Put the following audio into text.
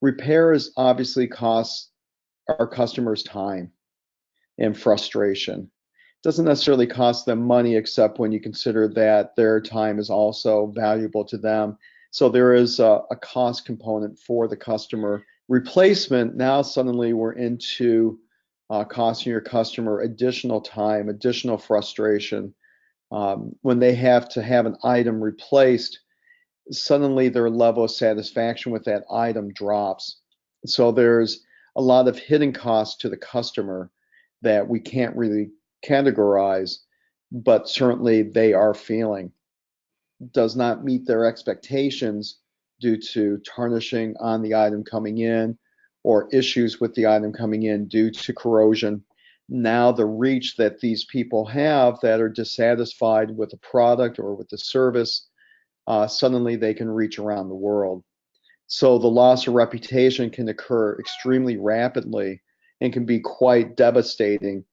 Repairs obviously cost our customers time and frustration. It doesn't necessarily cost them money, except when you consider that their time is also valuable to them. So there is a cost component for the customer. Replacement, now suddenly we're into costing your customer additional time, additional frustration. When they have to have an item replaced, suddenly their level of satisfaction with that item drops. So there's a lot of hidden costs to the customer that we can't really categorize, but certainly they are feeling. Does not meet their expectations due to tarnishing on the item coming in or issues with the item coming in due to corrosion. Now the reach that these people have that are dissatisfied with the product or with the service, suddenly they can reach around the world. So the loss of reputation can occur extremely rapidly and can be quite devastating